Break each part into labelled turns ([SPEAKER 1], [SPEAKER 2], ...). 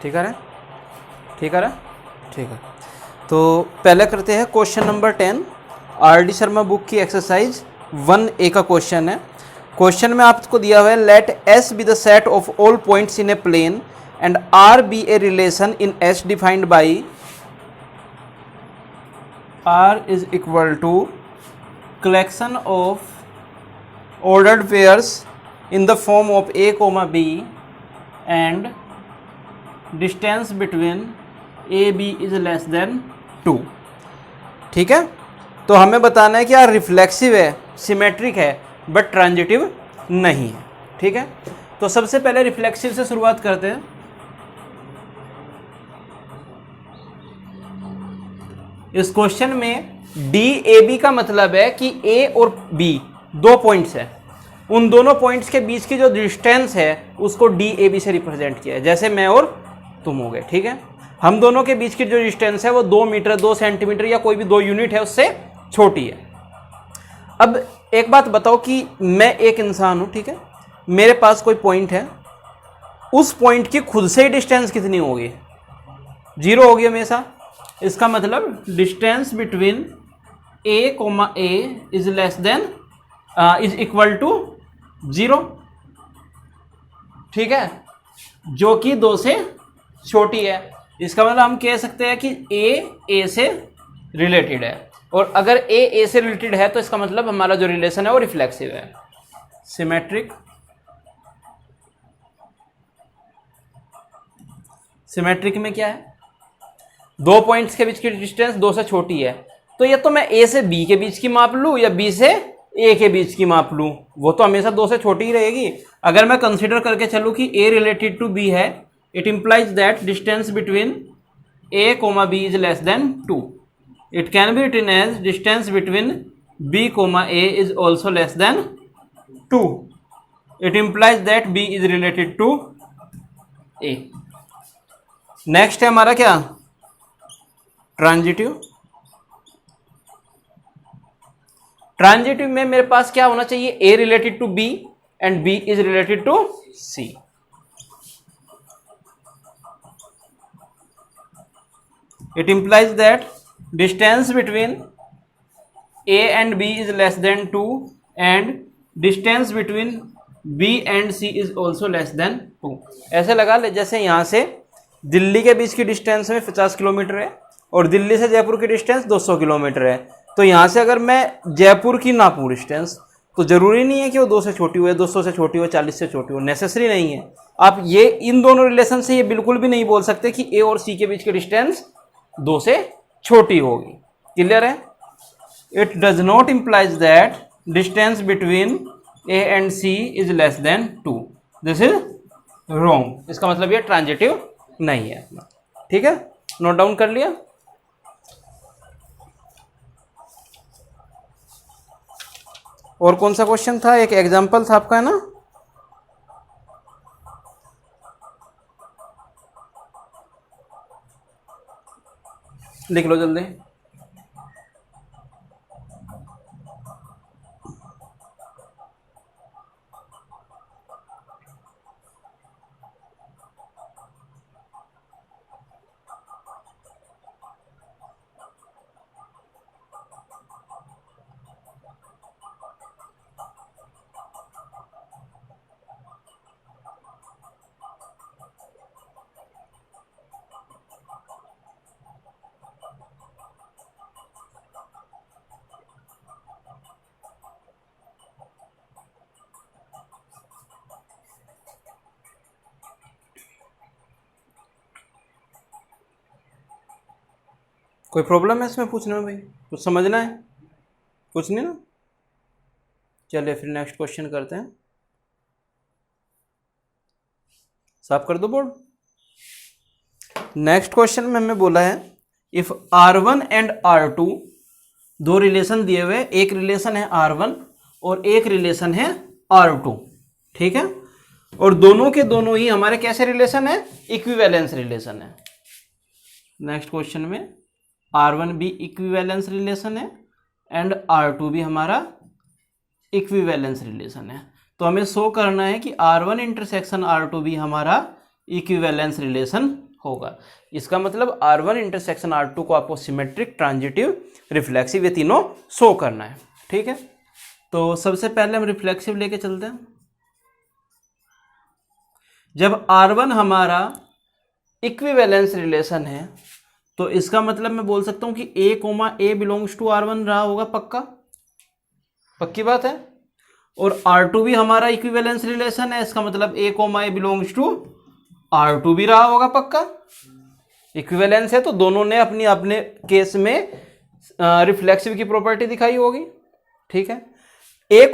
[SPEAKER 1] ठीक है ठीक है ठीक है। तो पहले करते हैं question number 10, RD Sharma book की एक्सरसाइज 1A का क्वेश्चन है। क्वेश्चन में आपको दिया हुआ है let S be the set of all points in a plane and R be a relation in S defined by R is equal to collection of ordered pairs in the form of a comma b and distance between a b is less than 2। ठीक है, तो हमें बताना है कि यार reflexive है, symmetric है, बट ट्रांजिटिव नहीं है। ठीक है, तो सबसे पहले रिफ्लेक्सिव से शुरुआत करते हैं। इस क्वेश्चन में डी ए बी का मतलब है कि ए और बी दो पॉइंट्स है, उन दोनों पॉइंट्स के बीच की जो डिस्टेंस है उसको डी ए बी से रिप्रेजेंट किया है, जैसे मैं और तुम हो गए। ठीक है, हम दोनों के बीच की जो डिस्टेंस है वो 2 मीटर 2 सेंटीमीटर या कोई भी 2 यूनिट है उससे छोटी है। अब एक बात बताओ कि मैं एक इंसान हूं, ठीक है, मेरे पास कोई पॉइंट है, उस पॉइंट की खुद से ही डिस्टेंस कितनी होगी? 0 होगी हमेशा। इसका मतलब distance between a comma a is less than is equal to 0। ठीक है, जो कि 2 से छोटी है। इसका मतलब हम कह सकते हैं कि ए से रिलेटेड है, और अगर ए से रिलेटेड है तो इसका मतलब हमारा जो रिलेशन है वो रिफ्लेक्सिव है। सिमेट्रिक, सिमेट्रिक में क्या है? दो पॉइंट्स के बीच की डिस्टेंस 2 से छोटी है, तो ये तो मैं ए से बी के बीच की माप लूं या बी से ए के बीच की माप लूं, वो तो हमेशा 2 से छोटी ही रहेगी। अगर मैं कंसीडर करके चलूं कि ए रिलेटेड टू बी है, it implies that distance between a comma b is less than 2। It can be written as distance between b comma a is also less than 2। It implies that b is related to a. Next है हमारा क्या? Transitive. Transitive में मेरे पास क्या होना चाहिए? A related to B and B is related to C. It implies that distance between A and B is less than 2 and distance between B and C is also less than 2। ऐसे लगा ले जैसे यहां से दिल्ली के बीच की distance में 50 kilometre है और दिल्ली से जयपुर की डिस्टेंस 200 किलोमीटर है। तो यहाँ से अगर मैं जयपुर की नापूं डिस्टेंस, तो ज़रूरी नहीं है कि वो 2 से छोटी हो, 200 से छोटी हो, 40 से छोटी हो, नेसेसरी नहीं है। आप ये इन दोनों रिलेशन से ये बिल्कुल भी नहीं बोल सकते कि ए और सी के बीच की डिस्टेंस 2 से छोटी होगी। क्लियर है? It does not implies that distance between A and C is less than 2। This is wrong. इसका मतलब ये ट्रांजिटिव नहीं है। ठीक है, नोट डाउन कर लिया? और कौन सा क्वेश्चन था? एक एग्जाम्पल था आपका, है ना? लिख लो जल्दी। कोई प्रॉब्लम है इसमें पूछने में भाई? कुछ समझना है? कुछ नहीं ना? चलिए फिर नेक्स्ट क्वेश्चन करते हैं। साफ कर दो बोर्ड। नेक्स्ट क्वेश्चन में हमें बोला है इफ R1 एंड R2 दो रिलेशन दिए हुए, एक रिलेशन है R1 और एक रिलेशन है R2। ठीक है, और दोनों के दोनों ही हमारे कैसे रिलेशन है? इक्विवेलेंस रिलेशन है। नेक्स्ट क्वेश्चन में R1 भी इक्विवेलेंस रिलेशन है एंड R2 भी हमारा इक्विवेलेंस रिलेशन है। तो हमें शो करना है कि R1 इंटरसेक्शन R2 भी हमारा इक्विवेलेंस रिलेशन होगा। इसका मतलब R1 इंटरसेक्शन R2 को आपको सिमेट्रिक, ट्रांजिटिव, रिफ्लेक्सिव ये तीनों शो करना है। ठीक है, तो सबसे पहले हम रिफ्लेक्सिव लेके चलते हैं। जब R1 हमारा इक्विवेलेंस रिलेशन है तो इसका मतलब मैं बोल सकता हूं कि A बिलोंग्स टू R1 रहा होगा, पक्की बात है। और R2 भी हमारा इक्विवेलेंस रिलेशन है, इसका मतलब A बिलोंग्स टू R2 भी रहा होगा, पक्का। इक्विवेलेंस है तो दोनों ने अपनी अपने केस में रिफ्लेक्सिव की प्रॉपर्टी दिखाई होगी। ठीक है, A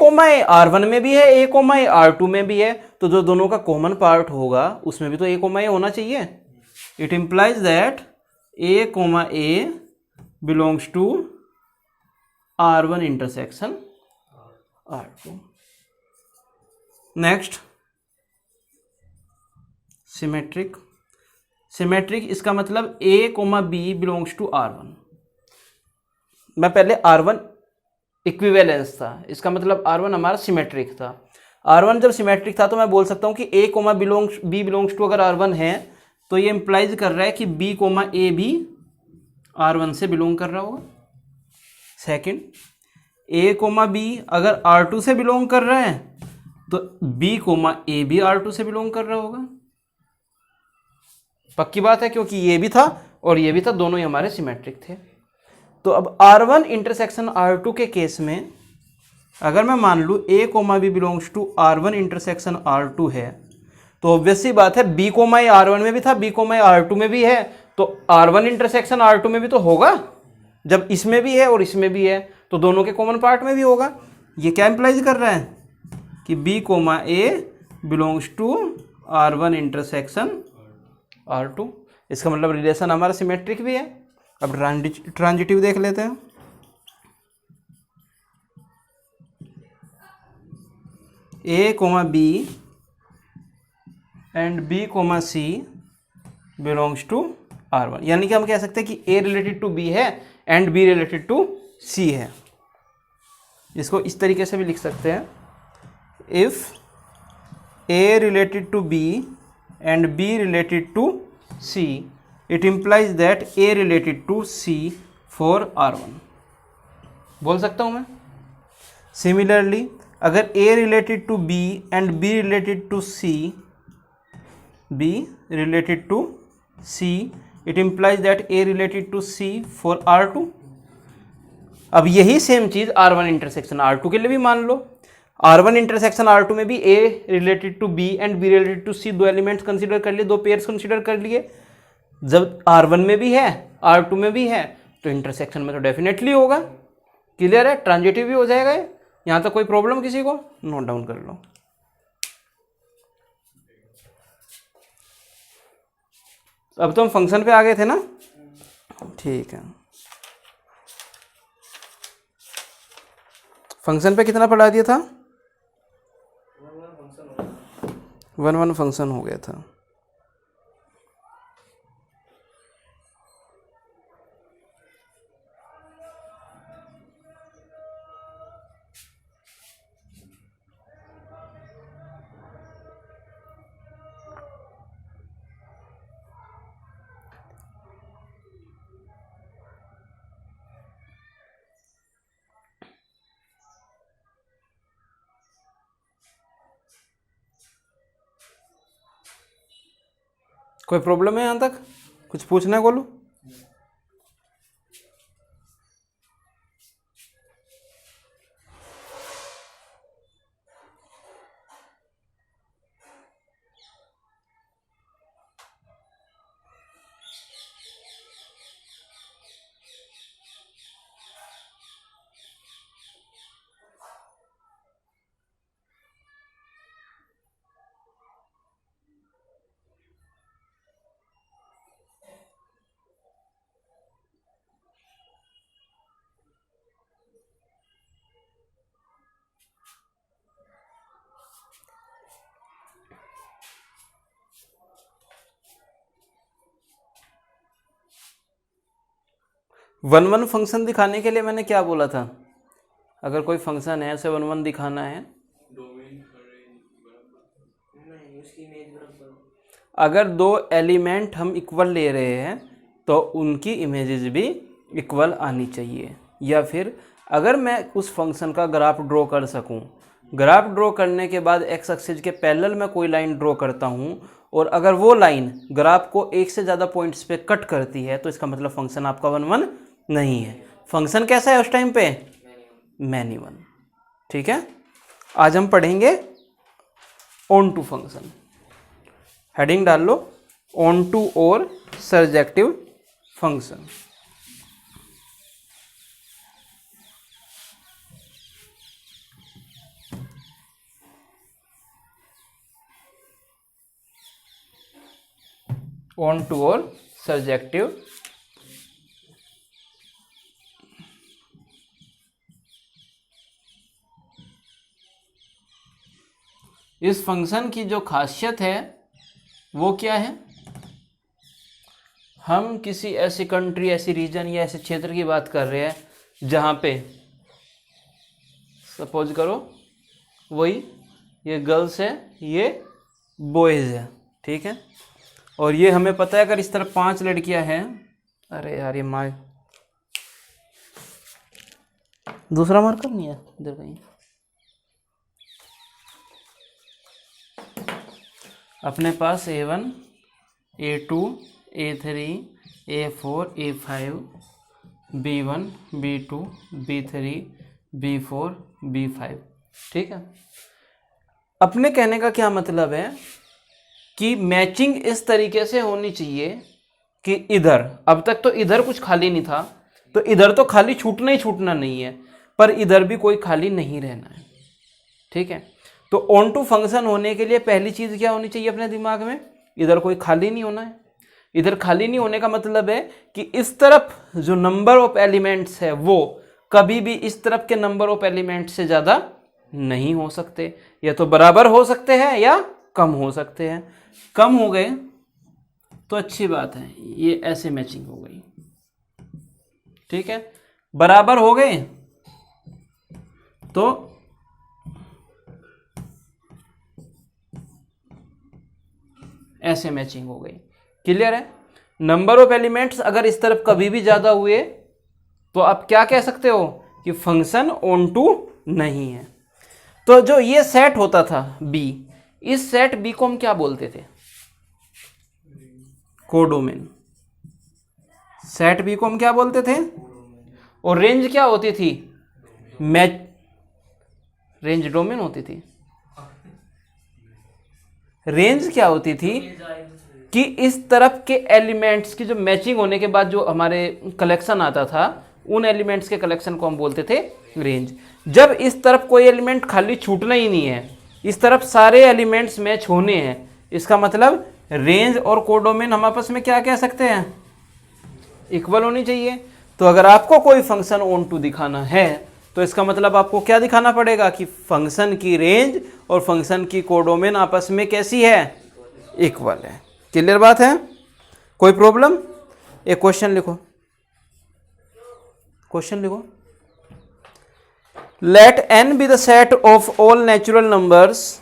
[SPEAKER 1] R1 में भी है, A R2 में भी है, तो जो दोनों का कॉमन पार्ट होगा उसमें भी तो A होना चाहिए। It implies that A belongs to R1 intersection R2। Next, symmetric. Symmetric इसका मतलब A B belongs to R1। मैं पहले R1 इक्विवेलेंस था, इसका मतलब R1 हमारा सिमेट्रिक था। R1 जब सिमेट्रिक था तो मैं बोल सकता हूं कि A B बिलोंग्स टू अगर R1 है तो ये इंप्लाइज कर रहा है कि B A भी R1 से बिलोंग कर रहा होगा। सेकंड, A B अगर R2 से बिलोंग कर रहा है तो B A भी R2 से बिलोंग कर रहा होगा, पक्की बात है, क्योंकि ये भी था और ये भी था, दोनों ही हमारे सिमेट्रिक थे। तो अब R1 इंटरसेक्शन R2 के केस में अगर मैं मान लूँ A B belongs to R1 intersection R2 है तो ऑब्वियस सी बात है B R1 में भी था, B R2 में भी है, तो R1 इंटरसेक्शन R2 में भी तो होगा। जब इसमें भी है और इसमें भी है तो दोनों के कॉमन पार्ट में भी होगा। ये क्या इंप्लाइज कर रहा है कि B A belongs to R1 intersection R2। इसका मतलब रिलेशन हमारा सिमेट्रिक भी है। अब ट्रांजिटिव देख लेते हैं। A B and B C belongs to R1, यानी कि हम कह सकते हैं कि A रिलेटेड टू B है and B related to C है। इसको इस तरीके से भी लिख सकते हैं, if A related to B and B related to C, it implies that A related to C for R1, बोल सकता हूं मैं। सिमिलरली अगर A related to B and B related to C, it implies that A related to C for R2। अब यही same चीज R1 intersection R2 के लिए भी मान लो। R1 इंटरसेक्शन R2 में भी A related to B and B related to C दो एलिमेंट्स कंसीडर कर लिए, दो पेयर्स कंसीडर कर लिए। जब R1 में भी है R2 में भी है तो इंटरसेक्शन में तो डेफिनेटली होगा। क्लियर है, ट्रांजिटिव भी हो जाएगा। यहां तक कोई प्रॉब्लम किसी को, नोट डाउन कर लो। अब तो हम फंक्शन पे आ गए थे ना, ठीक है। फंक्शन पे कितना पढ़ा दिया था? 1 फंक्शन हो गया था। कोई प्रॉब्लम है यहां तक? कुछ पूछना है गोलू? वन फंक्शन दिखाने के लिए मैंने क्या बोला था? अगर कोई फंक्शन है उसे 1 दिखाना है, अगर दो एलिमेंट हम इक्वल ले रहे हैं तो उनकी इमेजेस भी इक्वल आनी चाहिए। या फिर अगर मैं उस फंक्शन का ग्राफ ड्रॉ कर सकूं, ग्राफ ड्रॉ करने के बाद एक्स एक्सिस के पैरेलल में कोई लाइन ड्रॉ करता हूं और अगर वो लाइन ग्राफ को एक से ज़्यादा पॉइंट्स पे कट करती है तो इसका मतलब फंक्शन आपका वन वन नहीं है। फंक्शन कैसा है उस टाइम पे? Many one. ठीक है, आज हम पढ़ेंगे ऑन टू फंक्शन। हेडिंग डाल लो, ऑन टू और सर्जेक्टिव फंक्शन। ऑन टू और सर्जेक्टिव इस फंक्शन की जो खासियत है वो क्या है? हम किसी ऐसी कंट्री, ऐसी रीजन या ऐसे क्षेत्र की बात कर रहे हैं जहाँ पे सपोज करो वही ये गर्ल्स है, ये बॉयज़ है। ठीक है, और ये हमें पता है अगर इस तरफ 5 लड़कियां हैं, अरे यार ये माय दूसरा मार्कर नहीं है इधर कहीं, अपने पास A1 A2 A3 A4 A5 B1 B2 B3 B4 B5। ठीक है, अपने कहने का क्या मतलब है कि मैचिंग इस तरीके से होनी चाहिए कि इधर, अब तक तो इधर कुछ खाली नहीं था तो इधर तो खाली छूटना ही छूटना नहीं है, पर इधर भी कोई खाली नहीं रहना है। ठीक है, तो ऑन टू फंक्शन होने के लिए पहली चीज क्या होनी चाहिए अपने दिमाग में? इधर कोई खाली नहीं होना है। इधर खाली नहीं होने का मतलब है कि इस तरफ जो नंबर ऑफ एलिमेंट्स है वो कभी भी इस तरफ के नंबर ऑफ एलिमेंट्स से ज्यादा नहीं हो सकते, या तो बराबर हो सकते हैं या कम हो सकते हैं। कम हो गए तो अच्छी बात है, ये ऐसे मैचिंग हो गई। ठीक है, बराबर हो गए तो ऐसे मैचिंग हो गई। क्लियर है? नंबर ऑफ एलिमेंट्स अगर इस तरफ कभी भी ज्यादा हुए तो आप क्या कह सकते हो कि फंक्शन ऑन टू नहीं है। तो जो ये सेट होता था बी, इस सेट बी को हम क्या बोलते थे? कोडोमेन। सेट बी को हम क्या बोलते थे? और रेंज क्या होती थी? मैच रेंज डोमेन होती थी। रेंज क्या होती थी कि इस तरफ के एलिमेंट्स की जो मैचिंग होने के बाद जो हमारे कलेक्शन आता था उन एलिमेंट्स के कलेक्शन को हम बोलते थे रेंज। जब इस तरफ कोई एलिमेंट खाली छूटना ही नहीं है, इस तरफ सारे एलिमेंट्स मैच होने हैं, इसका मतलब रेंज और कोडोमेन हम आपस में क्या कह सकते हैं? इक्वल होनी चाहिए। तो अगर आपको कोई फंक्शन ऑन टू दिखाना है तो इसका मतलब आपको क्या दिखाना पड़ेगा कि फंक्शन की रेंज और फंक्शन की कोडोमेन आपस में कैसी है? इक्वल है। क्लियर बात है? कोई प्रॉब्लम? एक क्वेश्चन लिखो, क्वेश्चन लिखो। Let n be the set of all natural numbers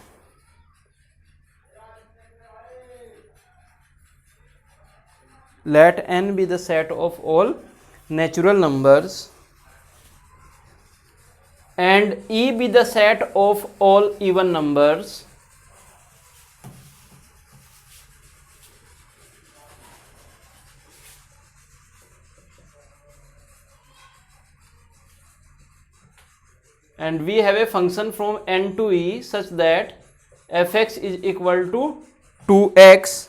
[SPEAKER 1] let n be the set of all natural numbers and e be the set of all even numbers and we have a function from n to e such that fx is equal to 2x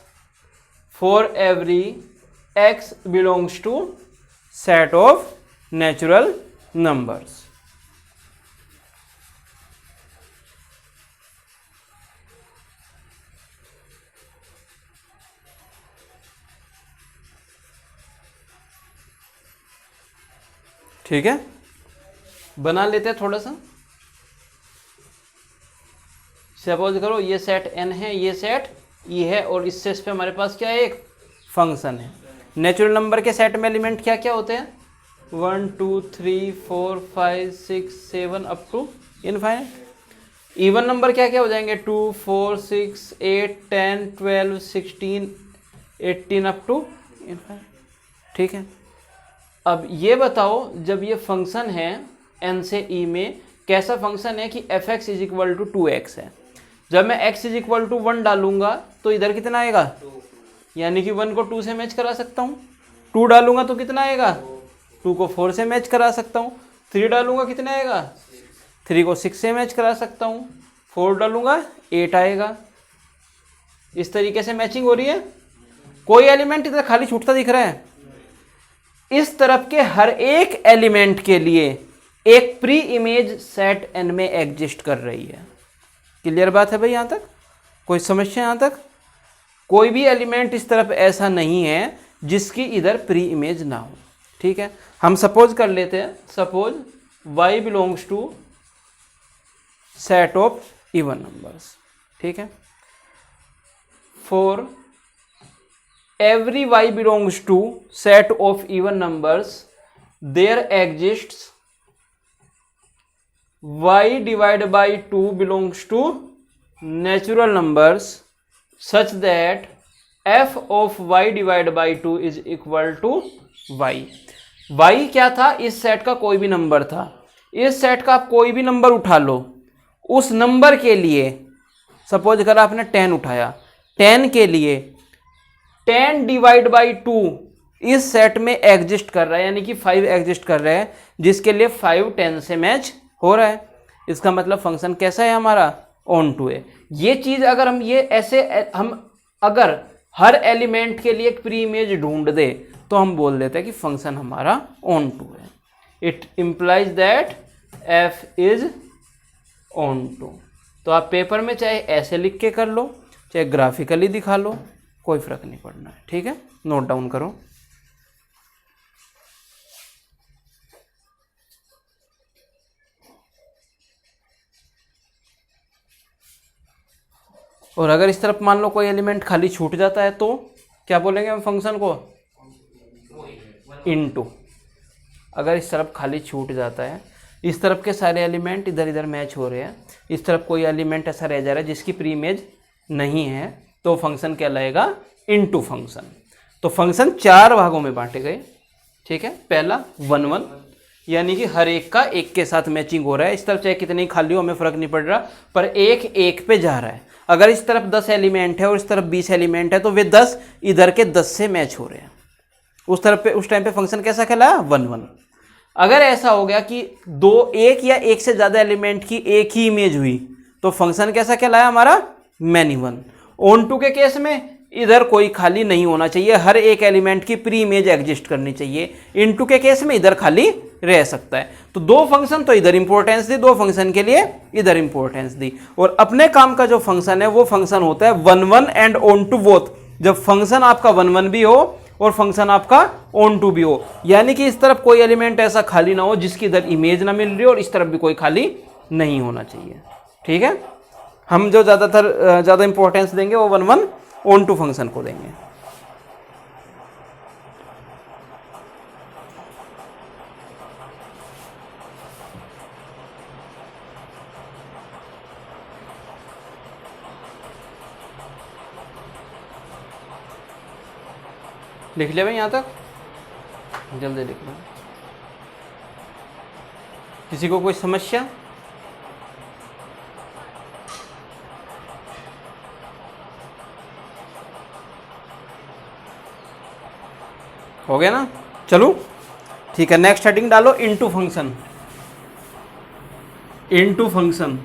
[SPEAKER 1] for every x belongs to set of natural numbers। ठीक है, बना लेते हैं थोड़ा सा। Suppose करो ये set n है, ये सेट e है और इस सेट पे हमारे पास क्या है? एक फंक्शन है। नेचुरल नंबर के सेट में एलिमेंट क्या क्या होते हैं? 1 2 3 4 5 6 7 up to infinite. Even number क्या क्या हो जाएंगे, 2 4 6 8 10 12 16 18 अप टू इनफाइनाइट। ठीक है, अब ये बताओ जब ये फंक्शन है n से e में, कैसा फंक्शन है कि f x is equal to 2x है। जब मैं x इज इक्वल टू 1 डालूंगा तो इधर कितना आएगा, यानी कि 1 को 2 से मैच करा सकता हूँ। 2 डालूंगा तो कितना आएगा, 2 को 4 से मैच करा सकता हूँ। 3 डालूंगा कितना आएगा, 3 को 6 से मैच करा सकता हूँ। 4 डालूंगा 8 आएगा। इस तरीके से मैचिंग हो रही है। कोई एलिमेंट इधर खाली छूटता दिख रहा है। इस तरफ के हर एक एलिमेंट के लिए एक प्री इमेज सेट n में एग्जिस्ट कर रही है। क्लियर बात है भाई? यहां तक कोई समस्या? यहां तक कोई भी एलिमेंट इस तरफ ऐसा नहीं है जिसकी इधर प्री इमेज ना हो। ठीक है, हम सपोज कर लेते हैं, suppose y belongs to set of even numbers. ठीक है, for every y belongs to set of even numbers, there exists y divided by 2 belongs to natural numbers such that f of y divided by 2 is equal to y। y क्या था, इस set का कोई भी number था। इस set का आप कोई भी नंबर उठा लो, उस नंबर के लिए सपोज अगर आपने 10 उठाया, 10 के लिए 10 डिवाइड बाई 2 इस सेट में एग्जिस्ट कर रहा है, यानी कि 5 एग्जिस्ट कर रहा है, जिसके लिए 5 10 से मैच हो रहा है। इसका मतलब फंक्शन कैसा है हमारा, ऑन टू है। ये चीज अगर हम ये ऐसे हम अगर हर एलिमेंट के लिए एक प्री इमेज ढूंढ दे तो हम बोल देते हैं कि फंक्शन हमारा ऑन टू है। It implies that f is onto. तो आप पेपर में चाहे ऐसे लिख के कर लो, चाहे ग्राफिकली दिखा लो, कोई फर्क नहीं पड़ना है। ठीक है, नोट डाउन करो। और अगर इस तरफ मान लो कोई एलिमेंट खाली छूट जाता है तो क्या बोलेंगे हम फंक्शन को, इनटू। अगर इस तरफ खाली छूट जाता है, इस तरफ के सारे एलिमेंट इधर इधर मैच हो रहे हैं, इस तरफ कोई एलिमेंट ऐसा रह जा रहा है जिसकी प्री इमेज नहीं है, तो फंक्शन कहलाएगा इनटू फंक्शन। तो फंक्शन 4 भागों में बांटे गए। ठीक है, पहला 1 1, यानी कि हर एक का एक के साथ मैचिंग हो रहा है। इस तरफ चाहे कितनी खाली हो हमें फर्क नहीं पड़ रहा, पर एक एक पे जा रहा है। अगर इस तरफ 10 एलिमेंट है और इस तरफ 20 एलिमेंट है तो वे 10 इधर के 10 से मैच हो रहे हैं। उस तरफ पे उस टाइम पे फंक्शन कैसा कहलाया, 1 1। अगर ऐसा हो गया कि एक या एक से ज्यादा एलिमेंट की एक ही इमेज हुई तो फंक्शन कैसा कहलाया हमारा, मैनी वन। ऑन टू के केस में इधर कोई खाली नहीं होना चाहिए, हर एक एलिमेंट की प्री इमेज एग्जिस्ट करनी चाहिए। इनटू के केस में इधर खाली रह सकता है। तो 2 फंक्शन तो इधर इंपॉर्टेंस दी, 2 फंक्शन के लिए इधर इंपॉर्टेंस दी। और अपने काम का जो फंक्शन है वो फंक्शन होता है 1 1 एंड ऑन टू बोथ। जब फंक्शन आपका 1 1 भी हो और फंक्शन आपका ऑन टू भी हो, यानी कि इस तरफ कोई एलिमेंट ऐसा खाली ना हो जिसकी इधर इमेज ना मिल रही हो और इस तरफ भी कोई खाली नहीं होना चाहिए। ठीक है, हम जो ज़्यादा इंपॉर्टेंस देंगे वो 1 1 ऑन टू फंक्शन को देंगे। लिख लिया भाई यहां तक, जल्दी लिख लो। किसी को कोई समस्या? हो गया ना? चलो ठीक है, नेक्स्ट हेडिंग डालो, इनटू फंक्शन। इनटू फंक्शन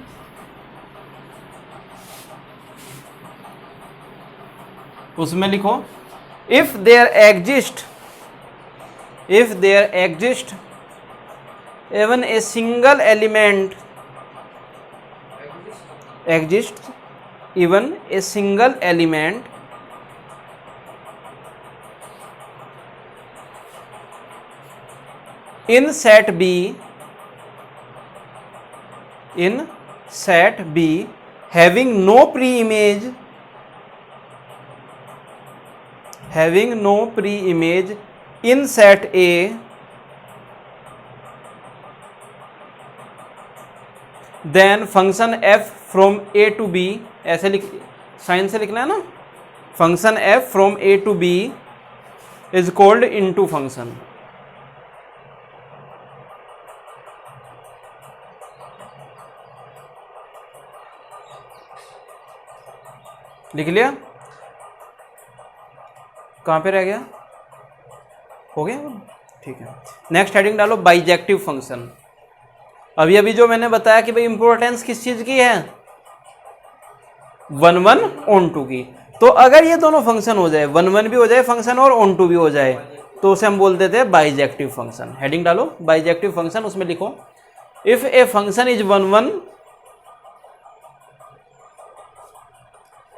[SPEAKER 1] उसमें लिखो if there exists even a single element exists even a single element in set B having no pre-image in set A, then function f from a to b, ऐसे लिख, sign से लिखना है ना, function f from a to b is called into function. लिख लिया? कहां पे रह गया? हो गया? ठीक है। नेक्स्ट हेडिंग डालो बाइजेक्टिव फंक्शन। अभी अभी जो मैंने बताया कि भाई इंपॉर्टेंस किस चीज की है, 1 1 ऑन टू की। तो अगर ये दोनों फंक्शन हो जाए, 1 1 भी हो जाए फंक्शन और ऑन टू भी हो जाए, तो उसे हम बोल देते हैं बाइजेक्टिव फंक्शन। हेडिंग डालो बाइजेक्टिव फंक्शन, उसमें लिखो if a function is 1 1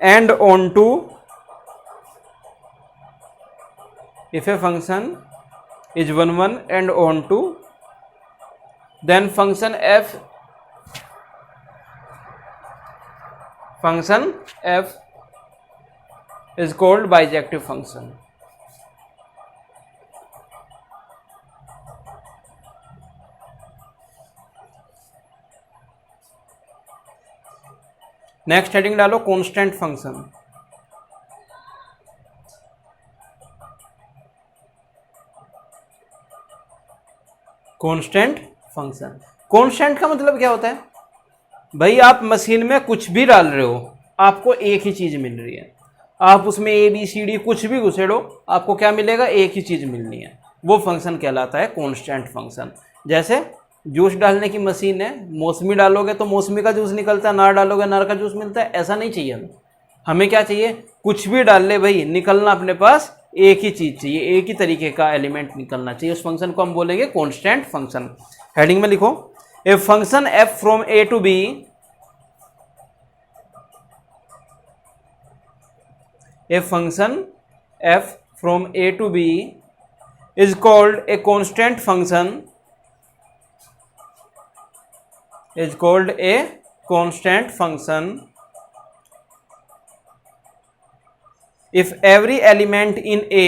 [SPEAKER 1] and onto, if a function is 1 1 and on to, then function f is called bijective function. Next heading डालो constant function. Constant function, constant का मतलब क्या होता है भाई, आप मशीन में कुछ भी डाल रहे हो, आपको एक ही चीज मिल रही है। आप उसमें ए बी सी डी कुछ भी घुसेड़ो, आपको क्या मिलेगा? एक ही चीज मिलनी है। वो फंक्शन कहलाता है कांस्टेंट फंक्शन। जैसे जूस डालने की मशीन है, मौसमी डालोगे तो मौसमी का जूस निकलता है, नार डालोगे नार का जूस मिलता है। ऐसा नहीं चाहिए हमें। हमें क्या चाहिए? कुछ भी डाल ले भाई, निकलना अपने पास एक ही चीज चाहिए, एक ही तरीके का एलिमेंट निकलना चाहिए। उस फंक्शन को हम बोलेंगे कांस्टेंट फंक्शन। हेडिंग में लिखो a function f from a to b, a function f from a to b is called a constant function, is called a constant function if every element in A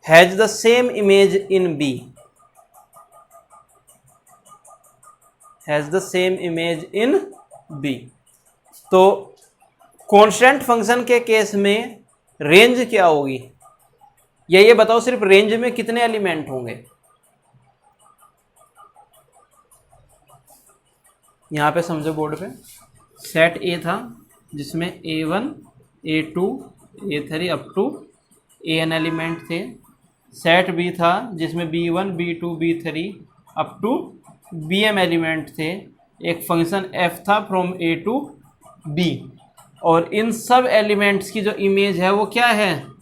[SPEAKER 1] has the same image in B, तो constant function के case में range क्या होगी? ये बताओ, सिर्फ range में कितने एलिमेंट होंगे? यहां पे समझो बोर्ड पे, सेट ए था जिसमें A1 A2 A3 up to AN element थे। सेट बी था जिसमें B1 B2 B3 up to BM element थे। एक फंक्शन f था फ्रॉम A टू B, और इन सब एलिमेंट्स की जो इमेज है वो क्या है?